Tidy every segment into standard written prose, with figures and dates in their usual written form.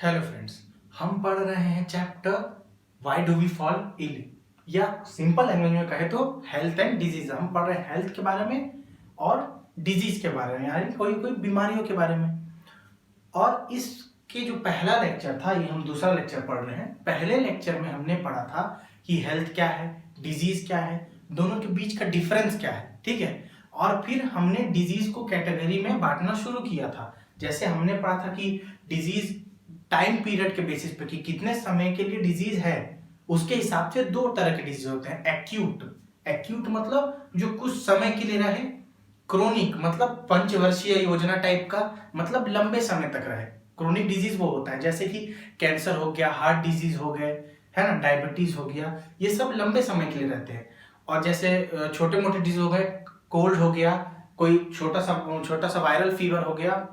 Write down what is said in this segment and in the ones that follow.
Hello friends, हम पढ़ रहे हैं chapter why do we fall ill, या सिंपल लैंग्वेज में कहे तो हेल्थ एंड डिजीज। हम पढ़ रहे हैं हेल्थ के बारे में और डिजीज के बारे में, यानी कोई कोई बीमारियों के बारे में। और इसके जो पहला लेक्चर था, ये हम दूसरा लेक्चर पढ़ रहे हैं। पहले लेक्चर में हमने पढ़ा था कि हेल्थ क्या है, डिजीज क्या है, दोनों के बीच का डिफरेंस क्या है, ठीक है। और फिर हमने डिजीज को कैटेगरी में बांटना शुरू किया था। जैसे हमने पढ़ा था कि डिजीज टाइम पीरियड के बेसिस पे, कि कितने समय के लिए डिजीज है, उसके हिसाब से दो तरह के डिजीज होते हैं। एक्यूट, एक्यूट मतलब जो कुछ समय के लिए रहे। क्रोनिक मतलब पंचवर्षीय योजना टाइप का, मतलब लंबे समय तक रहे। क्रोनिक डिजीज वो होता है जैसे कि कैंसर हो गया, हार्ट डिजीज हो गए, है ना, डायबिटीज हो गया, ये सब लंबे समय के लिए रहते हैं। और जैसे छोटे मोटे डिजीज हो गए, कोल्ड हो गया, कोई छोटा सा वायरल फीवर हो गया,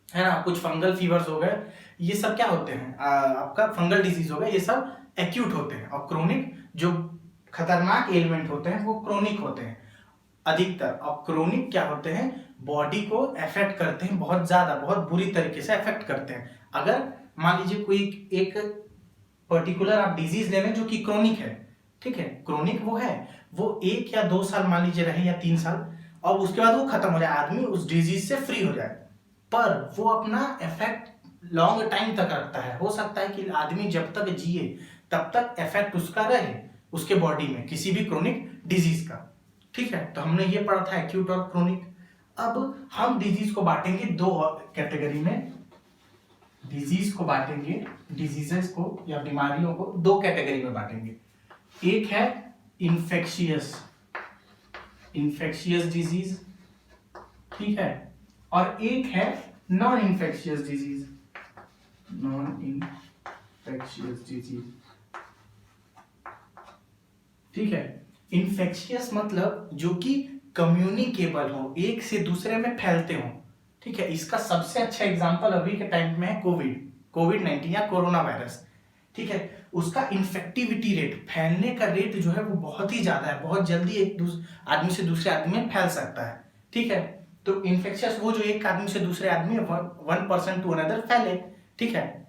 है ना, कुछ फंगल फीवर्स हो गए, ये सब क्या होते हैं, आपका फंगल डिजीज हो गया, ये सब एक्यूट होते हैं। और क्रोनिक जो खतरनाक एलिमेंट होते हैं वो क्रोनिक होते हैं अधिकतर। और क्रोनिक क्या होते हैं, बॉडी को अफेक्ट करते हैं, बहुत ज्यादा, बहुत बुरी तरीके से अफेक्ट करते हैं। अगर मान लीजिए कोई एक पर्टिकुलर आप डिजीज ले लें जो कि क्रोनिक है, ठीक है, क्रोनिक वो है, वो 1 या 2 साल मान लीजिए रहे, या 3 साल, और उसके बाद वो खत्म हो जाए, आदमी उस डिजीज से फ्री हो जाए। पर वो अपना इफेक्ट लॉन्ग टाइम तक रखता है। हो सकता है कि आदमी जब तक जिए तब तक इफेक्ट उसका रहे उसके बॉडी में, किसी भी क्रोनिक डिजीज का, ठीक है। तो हमने ये पढ़ा था एक्यूट और क्रोनिक। अब हम डिजीज को बांटेंगे दो कैटेगरी में। डिजीज को बांटेंगे, डिजीजेस को या बीमारियों को दो कैटेगरी में बांटेंगे। एक है इन्फेक्शियस, इन्फेक्शियस डिजीज, ठीक है, और एक है non infectious disease, non infectious disease, ठीक है। इन्फेक्शियस मतलब जो कि कम्युनिकेबल हो, एक से दूसरे में फैलते हो, ठीक है। इसका सबसे अच्छा एग्जांपल अभी के टाइम में है कोविड 19 या कोरोना वायरस, ठीक है। उसका इन्फेक्टिविटी रेट, फैलने का रेट जो है वो बहुत ही ज्यादा है, बहुत जल्दी एक आदमी से दूसरे आदमी में फैल सकता है, ठीक है। तो इन्फेक्शियस वो जो एक आदमी से दूसरे आदमी 1% टू अनदर फैले, ठीक है,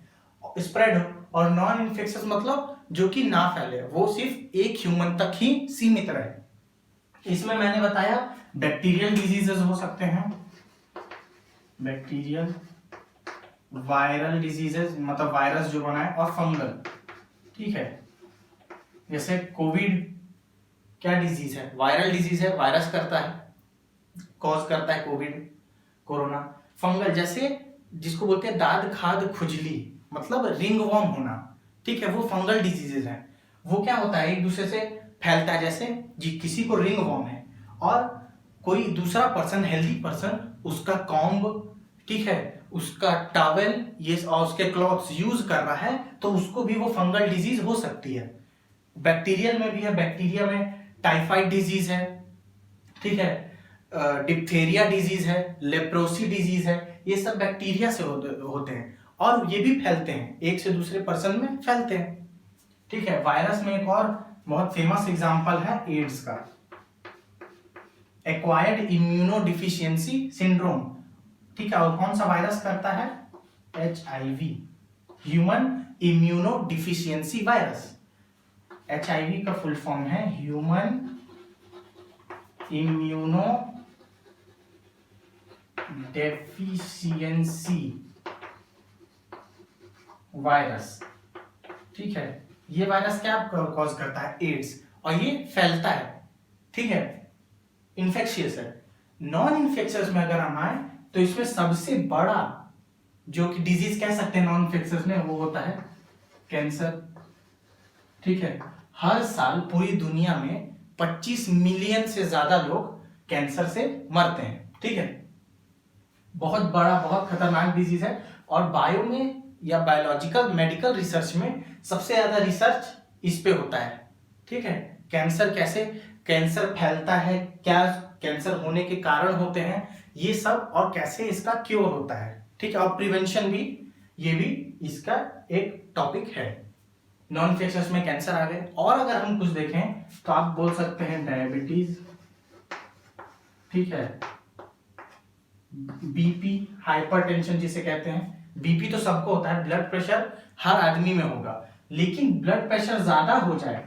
स्प्रेड हो। और नॉन इन्फेक्शियस मतलब जो कि ना फैले, वो सिर्फ एक ह्यूमन तक ही सीमित रहे। इसमें मैंने बताया बैक्टीरियल डिजीजेस हो सकते हैं, बैक्टीरियल, वायरल डिजीजेस मतलब वायरस जो बना है, और फंगल, ठीक है। जैसे कोविड क्या डिजीज है, वायरल डिजीज है, वायरस करता है, कॉज करता है कोविड कोरोना। फंगल जैसे जिसको बोलते हैं दाद खाद खुजली, मतलब रिंग वर्म होना, ठीक है, वो फंगल डिजीजेज है। वो क्या होता है, एक दूसरे से फैलता है। जैसे जी किसी को रिंग वर्म है और कोई दूसरा पर्सन, हेल्दी पर्सन, उसका कॉम्ब, ठीक है, उसका टॉवेल, ये और उसके क्लॉथ्स यूज कर रहा है, तो उसको भी वो फंगल डिजीज हो सकती है। बैक्टीरियल में भी है, बैक्टीरिया में टाइफाइड डिजीज है, ठीक है, डिप्थेरिया डिजीज है, लेप्रोसी डिजीज है, ये सब बैक्टीरिया से होते हैं, और ये भी फैलते हैं, एक से दूसरे पर्सन में फैलते हैं, ठीक है। वायरस में एक और बहुत फेमस एग्जांपल है एड्स का, एक्वायर्ड इम्यूनोडिफिशियंसी सिंड्रोम, ठीक है। और कौन सा वायरस करता है, HIV, human immunodeficiency virus. HIV का फुल फॉर्म है ह्यूमन इम्यूनो डेफिशिएंसी वायरस, ठीक है। ये वायरस क्या कॉज करता है, एड्स, और ये फैलता है, ठीक है, इन्फेक्शियस है। नॉन इन्फेक्शियस में अगर हम आए तो इसमें सबसे बड़ा जो कि डिजीज कह सकते हैं नॉन इन्फेक्शियस में, वो होता है कैंसर, ठीक है। हर साल पूरी दुनिया में 25 मिलियन से ज्यादा लोग कैंसर से मरते हैं, ठीक है। बहुत बड़ा, बहुत खतरनाक डिजीज है। और बायो में या बायोलॉजिकल मेडिकल रिसर्च में सबसे ज्यादा रिसर्च इस पे होता है, ठीक है। कैंसर कैसे कैंसर फैलता है, क्या कैंसर होने के कारण होते हैं, ये सब, और कैसे इसका क्योर होता है, ठीक है। और प्रिवेंशन भी, ये भी इसका एक टॉपिक है। नॉन इन्फेक्शियस में कैंसर आ गए। और अगर हम कुछ देखें तो आप बोल सकते हैं डायबिटीज, ठीक है, BP हाइपरटेंशन जिसे कहते हैं, बीपी तो सबको होता है, ब्लड प्रेशर हर आदमी में होगा, लेकिन ब्लड प्रेशर ज्यादा हो जाए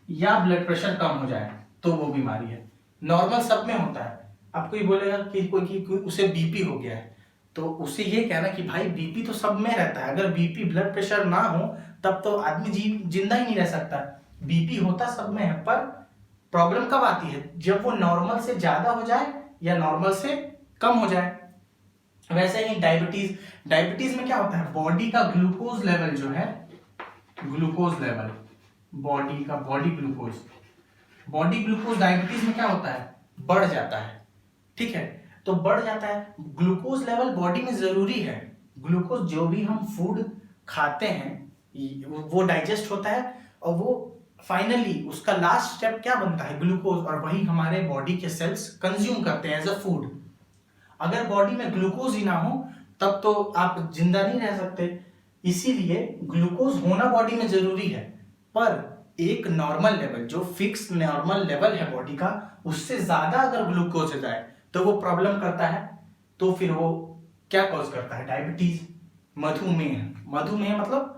या ब्लड प्रेशर कम हो जाए तो वो बीमारी है। नॉर्मल सब में होता है। अब कोई बोलेगा कि कोई उसे बीपी हो गया है, तो उसे ये कहना कि भाई बीपी तो सब में रहता है, अगर बीपी ब्लड प्रेशर ना हो तब तो आदमी जिंदा ही नहीं रह सकता। बीपी होता सब में है, पर प्रॉब्लम कब आती है, जब वो नॉर्मल से ज्यादा हो जाए या नॉर्मल से कम हो जाए। वैसे ही डायबिटीज में क्या होता है, बॉडी का ग्लूकोज लेवल जो है, glucose level body glucose diabetes में क्या होता है, बढ़ जाता है। ठीक है, तो बढ़ जाता है। ग्लूकोज लेवल बॉडी में जरूरी है। ग्लूकोज जो भी हम फूड खाते हैं वो डाइजेस्ट होता है, और वो फाइनली उसका लास्ट स्टेप क्या बनता है, ग्लूकोज, और वही हमारे बॉडी के सेल्स कंज्यूम करते हैं एज अ फूड। अगर बॉडी में ग्लूकोज ही ना हो तब तो आप जिंदा नहीं रह सकते। इसीलिए ग्लूकोज होना बॉडी में जरूरी है, पर एक नॉर्मल लेवल, जो फिक्स नॉर्मल लेवल है बॉडी का, उससे ज्यादा अगर ग्लूकोज हो जाए तो वो प्रॉब्लम करता है। तो फिर वो क्या कॉज करता है, डायबिटीज, मधुमेह मतलब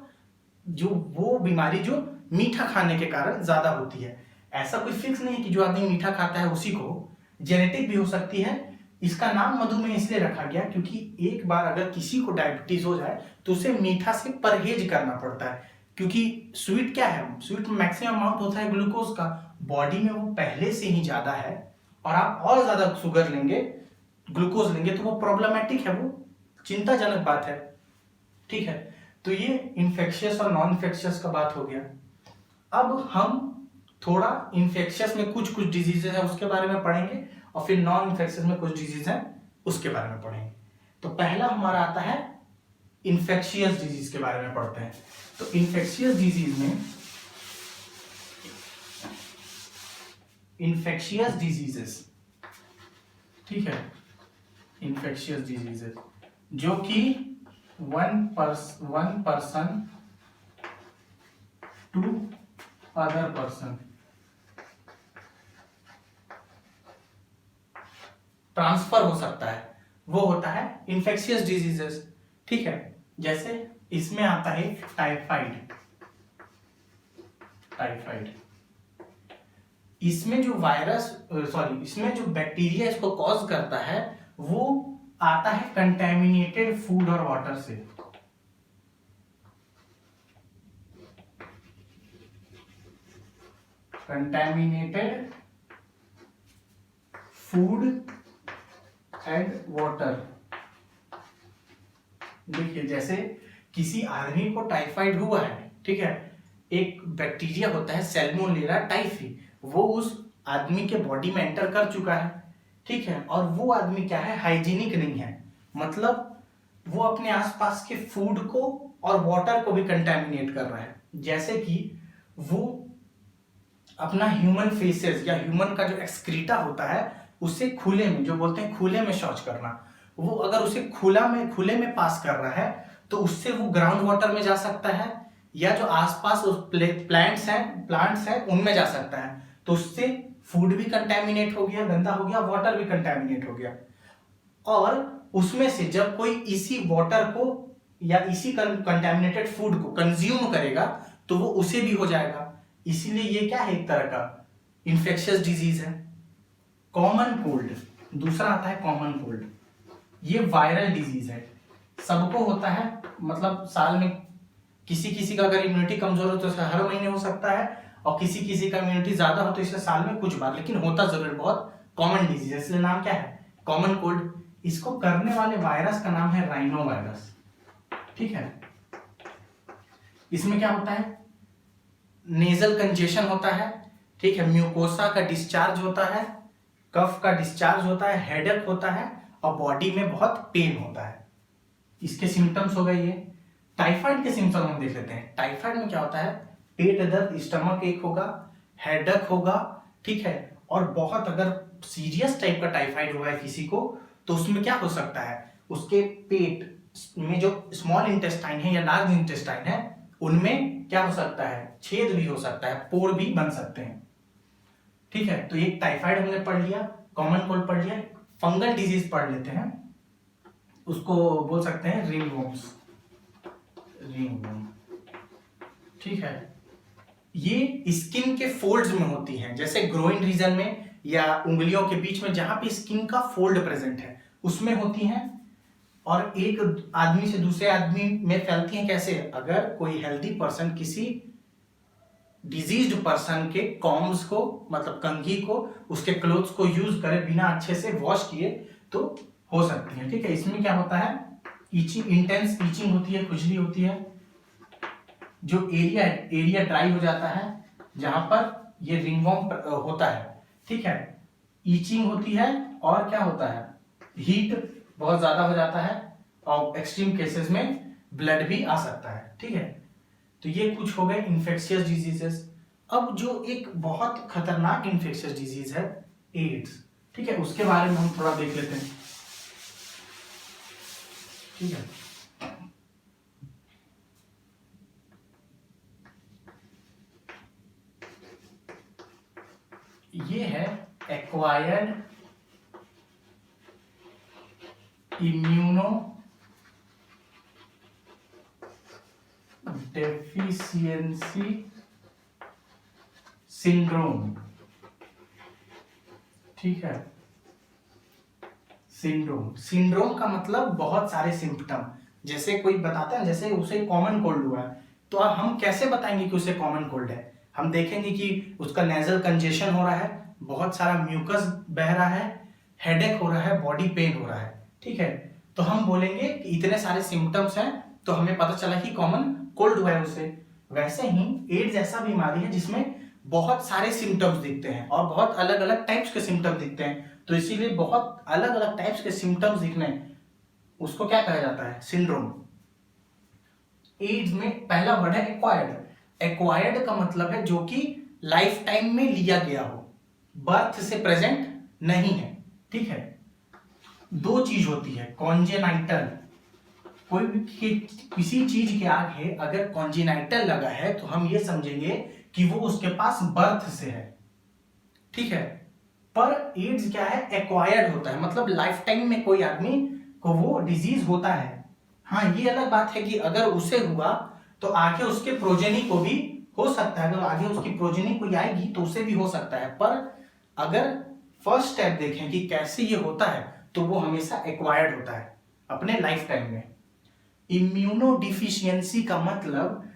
जो वो बीमारी जो मीठा खाने के कारण ज्यादा होती है। ऐसा कोई फिक्स नहीं है कि जो आदमी मीठा खाता है उसी को, जेनेटिक भी हो सकती है। इसका नाम मधुमेह इसलिए रखा गया क्योंकि एक बार अगर किसी को डायबिटीज हो जाए तो उसे मीठा से परहेज करना पड़ता है, क्योंकि स्वीट क्या है, स्वीट में मैक्सिमम अमाउंट होता है ग्लूकोज का, बॉडी में वो पहले से ही ज्यादा है, और आप और ज्यादा शुगर लेंगे, ग्लूकोज लेंगे तो वो प्रॉब्लमेटिक है, वो चिंताजनक बात है। ठीक है, तो ये इन्फेक्शियस और नॉन इन्फेक्शियस का बात हो गया। अब हम थोड़ा इन्फेक्शियस में कुछ डिजीजेस है उसके बारे में पढ़ेंगे, और फिर नॉन इन्फेक्शियस में कुछ डिजीज है उसके बारे में पढ़ेंगे। तो पहला हमारा आता है इन्फेक्शियस डिजीज के बारे में पढ़ते हैं। तो इन्फेक्शियस डिजीज में इन्फेक्शियस डिजीजेस, ठीक है, इन्फेक्शियस डिजीजेस जो कि one person to other person transfer हो सकता है, वो होता है इन्फेक्शियस डिजीजेस। ठीक है, जैसे इसमें आता है टाइफाइड। इसमें जो इसमें जो बैक्टीरिया इसको कॉज करता है वो आता है कंटेमिनेटेड फूड और वाटर से। Contaminated food and water. देखिए, जैसे किसी आदमी को टाइफाइड हुआ है, ठीक है, एक बैक्टीरिया होता है सैल्मोनेला टाइफी, वो उस आदमी के बॉडी में एंटर कर चुका है, ठीक है, और वो आदमी क्या है, हाइजीनिक नहीं है, मतलब वो अपने आसपास के फूड को और वाटर को भी कंटेमिनेट कर रहा है। जैसे कि वो अपना ह्यूमन फेसेस या ह्यूमन का जो एक्सक्रीटा होता है उसे खुले में, जो बोलते हैं खुले में शौच करना, वो अगर उसे खुले में पास कर रहा है तो उससे वो ग्राउंड वाटर में जा सकता है, या जो आसपास प्लांट्स हैं उनमें जा सकता है, तो उससे फूड भी कंटेमिनेट हो गया, गंदा हो गया, वाटर भी कंटेमिनेट हो गया। और उसमें से जब कोई इसी वाटर को या इसी कंटेमिनेटेड फूड को कंज्यूम करेगा तो वो उसे भी हो जाएगा। इसीलिए ये क्या है, एक तरह का इन्फेक्शियस डिजीज है। कॉमन कोल्ड, दूसरा आता है कॉमन कोल्ड। ये वायरल डिजीज है, सबको होता है, मतलब साल में किसी का अगर इम्यूनिटी कमजोर हो तो हर महीने हो सकता है, और किसी का इम्यूनिटी ज्यादा हो तो इसे साल में कुछ बार, लेकिन होता जरूर बहुत कॉमन डिजीज है, इसलिए नाम क्या है, कॉमन कोल्ड। इसको करने वाले वायरस का नाम है राइनो वायरस। ठीक है, इसमें क्या होता है, नेजल कंजेशन होता है, ठीक है, म्यूकोसा का डिस्चार्ज होता है, कफ का डिस्चार्ज होता है, हेडेक होता है, और बॉडी में बहुत पेन होता है। इसके सिम्टम्स हो गए ये। टाइफाइड के सिम्टम्स हम देख लेते हैं। टाइफाइड में क्या होता है, पेट दर्द, स्टमक एक होगा, हेडेक होगा, ठीक है, और बहुत अगर सीरियस टाइप का टाइफाइड हुआ है किसी को तो उसमें क्या हो सकता है, उसके पेट में जो स्मॉल इंटेस्टाइन है या लार्ज इंटेस्टाइन है उनमें क्या हो सकता है, छेद भी हो सकता है, पोर भी बन सकते हैं। ठीक है, तो ये टाइफाइड हमने पढ़ लिया, कॉमन कोल्ड पढ़ लिया। फंगल डिजीज पढ़ लेते हैं। उसको बोल सकते हैं रिंगवॉर्म्स, रिंगवॉर्म। ठीक है, ये स्किन के फोल्ड्स में होती हैं, जैसे ग्रोइन रीजन में या उंगलियों के बीच में जहां पे स्किन का फोल्ड प्रेजेंट है उसमें होती हैं। और एक आदमी से दूसरे आदमी में फैलती हैं कैसे? अगर कोई हेल्दी पर्सन किसी डिजीज्ड पर्सन के कॉम्स को, मतलब कंघी को, उसके क्लोथ्स को यूज करे बिना अच्छे से वॉश किए तो हो सकती है। ठीक है, इसमें क्या होता है? ईचिंग, इंटेंस ईचिंग होती है, खुजली होती है, जो एरिया ड्राई हो जाता है जहां पर ये रिंगवॉर्म होता है। ठीक है, ईचिंग होती है, और क्या होता है? हीट बहुत ज्यादा हो जाता है, और एक्सट्रीम केसेस में ब्लड भी आ सकता है। ठीक है, तो ये कुछ हो गए इन्फेक्शियस डिजीजेस। अब जो एक बहुत खतरनाक इन्फेक्शियस डिजीज है एड्स, ठीक है, उसके बारे में हम थोड़ा देख लेते हैं। ठीक है, ये है एक्वायर्ड इम्यूनो डेफिशिएंसी सिंड्रोम। ठीक है, सिंड्रोम का मतलब बहुत सारे सिम्पटम। जैसे कोई बताता है, जैसे उसे कॉमन कोल्ड हुआ है, तो अब हम कैसे बताएंगे कि उसे कॉमन कोल्ड है? हम देखेंगे कि उसका नेजल कंजेशन हो रहा है, बहुत सारा म्यूकस बह रहा है, हेडेक हो रहा है, बॉडी पेन हो रहा है। ठीक है, तो हम बोलेंगे कि इतने सारे सिम्टम्स हैं, तो हमें पता चला कि कॉमन कोल्ड हुआ है उसे। वैसे ही एड्स ऐसा बीमारी है जिसमें बहुत सारे सिम्टम्स दिखते हैं और बहुत अलग अलग टाइप्स के सिम्टम्स दिखते हैं, तो इसीलिए बहुत अलग अलग टाइप्स के सिम्टम्स दिखने, उसको क्या कहा जाता है? सिंड्रोम। एड्स में पहला वर्ड है एक्वायर्ड। एक्वायर्ड का मतलब है जो कि लाइफ टाइम में लिया गया हो, बर्थ से प्रेजेंट नहीं है। ठीक है, दो चीज होती है, कॉन्जेनाइटल, कोई भी किसी चीज के आगे अगर कॉन्जेनाइटल लगा है तो हम ये समझेंगे कि वो उसके पास बर्थ से है। ठीक है, पर एड्स क्या है? एक्वायर्ड होता है, मतलब लाइफ टाइम में कोई आदमी को वो डिजीज होता है। हाँ, ये अलग बात है कि अगर उसे हुआ तो आगे उसके प्रोजेनी को भी हो सकता है, अगर आगे उसकी प्रोजेनी कोई आएगी तो उसे भी हो सकता है। पर अगर फर्स्ट स्टेप देखें कि कैसे ये होता है, तो वो हमेशा एक्वायर्ड होता है अपने लाइफ टाइम में। इम्यूनो डिफिशियंसी का मतलब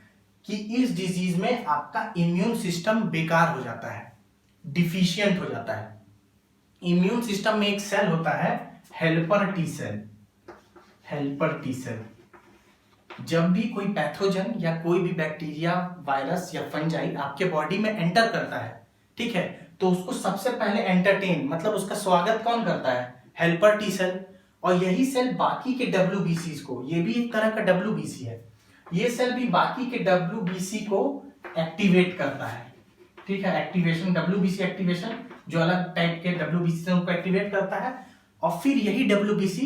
कि इस डिजीज में आपका इम्यून सिस्टम बेकार हो जाता है, डिफिशियंट हो जाता है। इम्यून सिस्टम में एक सेल होता है helper T cell. Helper T cell, जब भी कोई पैथोजन या कोई भी बैक्टीरिया, वायरस या फंजाई आपके बॉडी में एंटर करता है, ठीक है, तो उसको सबसे पहले एंटरटेन, मतलब उसका स्वागत कौन करता है? Helper T cell. और यही सेल बाकी के डब्ल्यूबीसी को, ये भी एक तरह का डब्ल्यूबीसी है, ये सेल भी बाकी के डब्ल्यूबीसी को एक्टिवेट करता है। ठीक है, एक्टिवेशन, डब्ल्यूबीसी एक्टिवेशन, जो अलग टाइप के डब्ल्यूबीसी को एक्टिवेट करता है। और फिर यही डब्ल्यूबीसी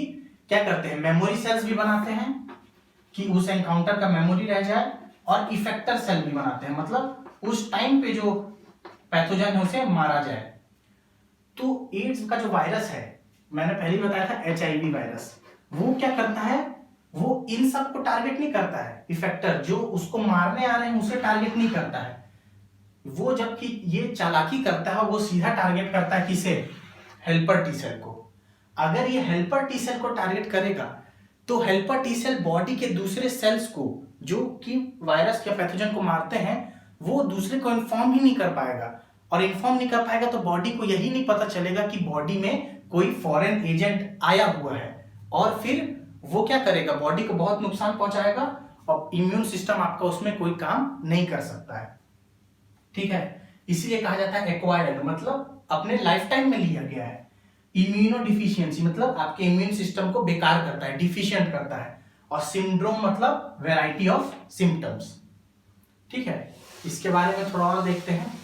क्या करते हैं? मेमोरी सेल्स भी बनाते हैं कि उस एनकाउंटर का मेमोरी रह जाए, और इफेक्टर सेल भी बनाते हैं, मतलब उस टाइम पे जो पैथोजन है उसे मारा जाए। तो एड्स का जो वायरस है, मैंने पहले ही बताया था एचआईवी वायरस, वो क्या करता है? वो इन सब को टारगेट नहीं करता है, इफेक्टर जो उसको मारने आ रहे हैं उसे टारगेट नहीं करता है। वो जबकि ये चालाकी करता है, वो सीधा टारगेट करता है किसे? हेल्पर टी सेल को। अगर ये हेल्पर टी सेल को टारगेट करेगा तो हेल्पर टी सेल बॉडी के दूसरे सेल्स को, जो कि वायरस या पैथोजन को मारते हैं, वो दूसरे को इन्फॉर्म ही नहीं कर पाएगा। और इन्फॉर्म नहीं कर पाएगा तो बॉडी को यही नहीं पता चलेगा कि बॉडी में कोई फॉरेन एजेंट आया हुआ है, और फिर वो क्या करेगा? बॉडी को बहुत नुकसान पहुंचाएगा, और इम्यून सिस्टम आपका उसमें कोई काम नहीं कर सकता है। ठीक है, इसीलिए कहा जाता है एक्वायर्ड, मतलब अपने लाइफ टाइम में लिया गया है। इम्यूनो डिफिशियंसी मतलब आपके इम्यून सिस्टम को बेकार करता है, डिफिशियंट करता है। और सिंड्रोम मतलब वैरायटी ऑफ सिम्टम्स। ठीक है, इसके बारे में थोड़ा और देखते हैं।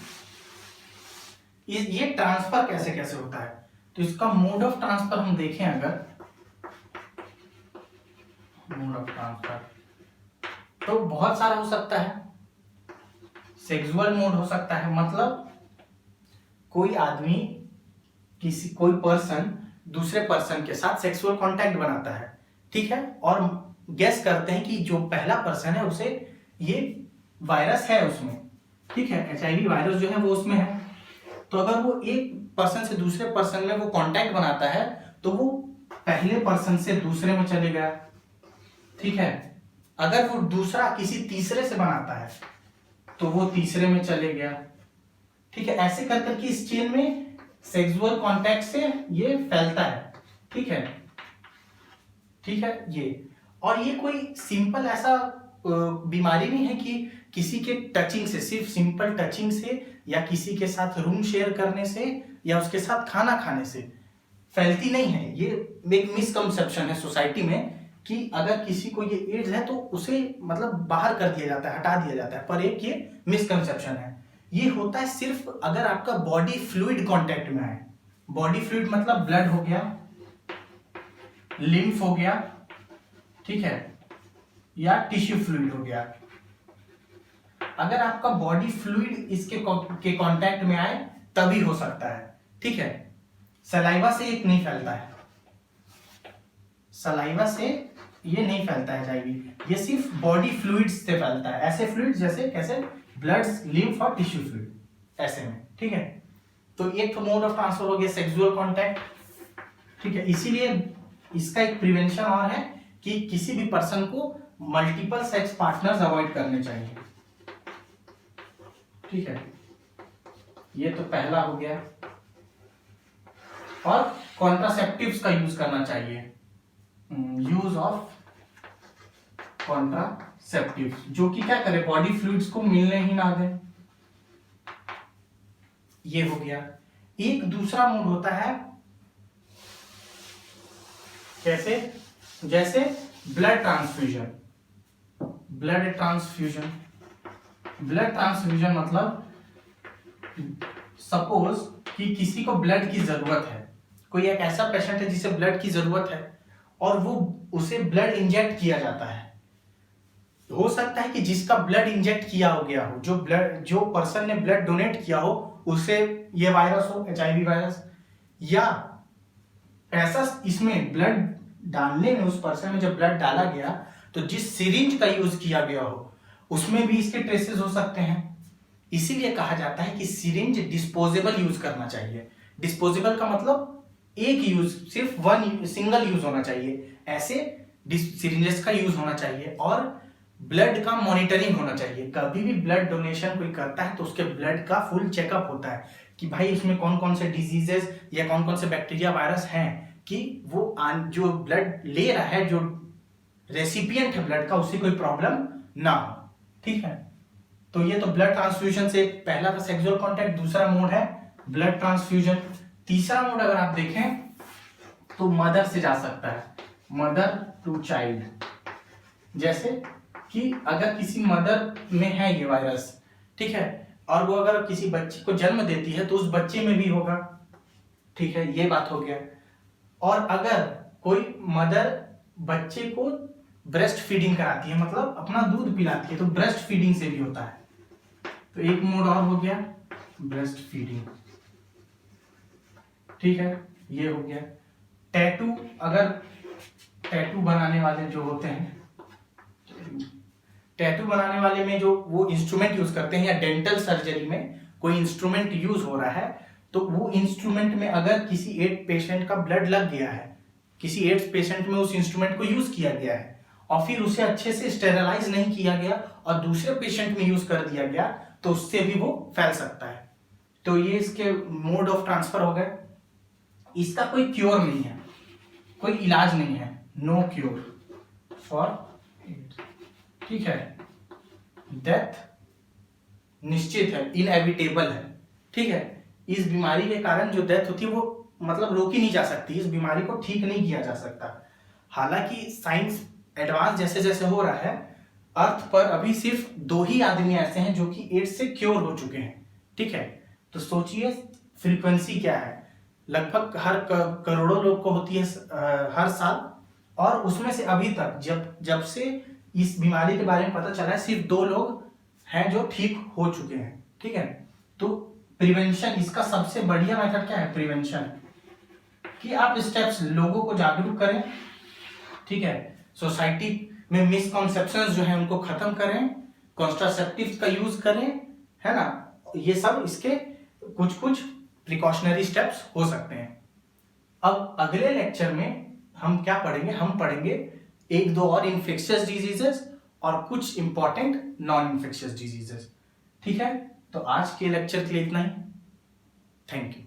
ये ट्रांसफर कैसे कैसे होता है, तो इसका मोड ऑफ ट्रांसफर हम देखें, अगर मोड ऑफ ट्रांसफर तो बहुत सारा हो सकता है। सेक्सुअल मोड हो सकता है, मतलब कोई आदमी, कोई पर्सन दूसरे पर्सन के साथ सेक्सुअल कांटेक्ट बनाता है, ठीक है, और गेस करते हैं कि जो पहला पर्सन है उसे ये वायरस है उसमें, ठीक है, HIV वायरस जो है वो उसमें है। तो अगर वो एक पर्सन से दूसरे पर्सन में वो कांटेक्ट बनाता है तो वो पहले पर्सन से दूसरे में चले गया, ठीक है। अगर वो दूसरा किसी तीसरे से बनाता है तो वो तीसरे में चले गया, ठीक है। ऐसे कर करके इस चेन में सेक्सुअल कांटेक्ट से ये फैलता है, ठीक है, ठीक है ये। और ये कोई सिंपल ऐसा बीमारी नहीं है कि किसी के टचिंग से, सिर्फ सिंपल टचिंग से या किसी के साथ रूम शेयर करने से या उसके साथ खाना खाने से फैलती नहीं है। ये एक मिसकंसेप्शन है सोसाइटी में कि अगर किसी को ये एड्स है तो उसे मतलब बाहर कर दिया जाता है, हटा दिया जाता है, पर एक ये मिसकंसेप्शन है। ये होता है सिर्फ अगर आपका बॉडी फ्लूइड कांटेक्ट में आए। बॉडी फ्लूइड मतलब ब्लड हो गया, लिम्फ हो गया, ठीक है, या टिश्यू फ्लूइड हो गया। अगर आपका बॉडी फ्लूइड इसके कांटेक्ट में आए तभी हो सकता है, ठीक है। सलाइवा से एक नहीं फैलता है, सलाइवा से ये नहीं फैलता है HIV, ये सिर्फ बॉडी फ्लूइड्स से फैलता है। ऐसे फ्लूइड्स जैसे कैसे, ब्लड, लिम्फ और टिश्यू फ्लूइड, ऐसे में, ठीक है। तो एक मोड ऑफ ट्रांसफर हो गया सेक्सुअल कांटेक्ट, ठीक है। इसीलिए इसका एक प्रिवेंशन और है कि किसी भी पर्सन को मल्टीपल सेक्स पार्टनर्स अवॉइड करने चाहिए, ठीक है। ये तो पहला हो गया। और कॉन्ट्रासेप्टिव्स का यूज करना चाहिए, यूज ऑफ कॉन्ट्रासेप्टिव्स, जो कि क्या करे, बॉडी फ्लूइड्स को मिलने ही ना दे। ये हो गया। एक दूसरा मोड होता है कैसे, जैसे blood transfusion. Blood transfusion, blood transfusion मतलब सपोज कि किसी को ब्लड की जरूरत है, कोई एक ऐसा पेशेंट है जिसे ब्लड की जरूरत है और वो उसे ब्लड इंजेक्ट किया जाता है। हो सकता है कि जिसका ब्लड इंजेक्ट किया हो गया हो, जो पर्सन ने ब्लड डोनेट किया हो, उसे ये वायरस हो, HIV वायरस, या ऐसा इसमें ब्लड डालने में, उस पर्सन में जब ब्लड डाला गया तो जिस सिरिंज का यूज किया गया हो उसमें भी इसके ट्रेसेस हो सकते हैं। इसीलिए कहा जाता है कि सिरिंज डिस्पोजेबल यूज करना चाहिए। डिस्पोजेबल का मतलब एक यूज, सिर्फ वन सिंगल यूज होना चाहिए, ऐसे सिरिंजेस का यूज होना चाहिए। और ब्लड का मॉनिटरिंग होना चाहिए। कभी भी ब्लड डोनेशन कोई करता है तो उसके ब्लड का फुल चेकअप होता है कि भाई उसमें कौन कौन से डिजीजेस या कौन कौन से बैक्टीरिया वायरस हैं, कि वो जो ब्लड ले रहा है, जो रेसिपिएंट है ब्लड का, उससे कोई प्रॉब्लम ना हो, ठीक है। तो ये तो ब्लड ट्रांसफ्यूजन से पहला था सेक्सुअल कांटेक्ट, दूसरा मोड है ब्लड ट्रांसफ्यूजन। तीसरा मोड अगर आप देखें तो मदर से जा सकता है, मदर टू चाइल्ड। जैसे कि अगर किसी मदर में है ये वायरस, ठीक है, और वो अगर किसी बच्चे को जन्म देती है तो उस बच्चे में भी होगा, ठीक है, ये बात हो गया। और अगर कोई मदर बच्चे को ब्रेस्ट फीडिंग कराती है, मतलब अपना दूध पिलाती है, तो ब्रेस्ट फीडिंग से भी होता है। तो एक मोड और हो गया ब्रेस्ट फीडिंग, ठीक है, ये हो गया। टैटू, अगर टैटू बनाने वाले जो होते हैं, टैटू बनाने वाले में जो वो इंस्ट्रूमेंट यूज करते हैं, या डेंटल सर्जरी में कोई इंस्ट्रूमेंट यूज हो रहा है, तो वो इंस्ट्रूमेंट में अगर किसी एड्स पेशेंट का ब्लड लग गया है, किसी एड्स पेशेंट में उस इंस्ट्रूमेंट को यूज किया गया है और फिर उसे अच्छे से स्टेरलाइज नहीं किया गया और दूसरे पेशेंट में यूज कर दिया गया, तो उससे भी वो फैल सकता है। तो ये इसके मोड ऑफ ट्रांसफर हो गए। इसका कोई क्योर नहीं है, कोई इलाज नहीं है, नो क्योर फॉर इट, ठीक है। डेथ निश्चित है, इनएविटेबल है, ठीक है। इस बीमारी के कारण जो डेथ होती है वो मतलब रोकी नहीं जा सकती, इस बीमारी को ठीक नहीं किया जा सकता। हालांकि साइंस एडवांस जैसे जैसे हो रहा है, अर्थ पर अभी सिर्फ 2 ही आदमी ऐसे हैं जो कि एड्स से क्योर हो चुके हैं, ठीक है। तो सोचिए फ्रीक्वेंसी क्या है, लगभग हर करोड़ों लोग को होती है हर साल, और उसमें से अभी तक जब से इस बीमारी के बारे में पता चला है, सिर्फ 2 लोग हैं जो ठीक हो चुके हैं, ठीक है। तो प्रिवेंशन, इसका सबसे बढ़िया मेथड क्या है, प्रिवेंशन, कि आप स्टेप्स लोगों को जागरूक करें, ठीक है। सोसाइटी में मिसकॉन्सेप्शंस जो है उनको खत्म करें, कॉन्ट्रासेप्टिव का यूज करें, है ना। ये सब इसके कुछ कुछ प्रिकॉशनरी स्टेप्स हो सकते हैं। अब अगले लेक्चर में हम क्या पढ़ेंगे, हम पढ़ेंगे एक दो और इन्फेक्शियस डिजीजेस और कुछ इंपॉर्टेंट नॉन इन्फेक्शियस डिजीजेस। ठीक है, तो आज के लेक्चर के लिए इतना ही। Thank you.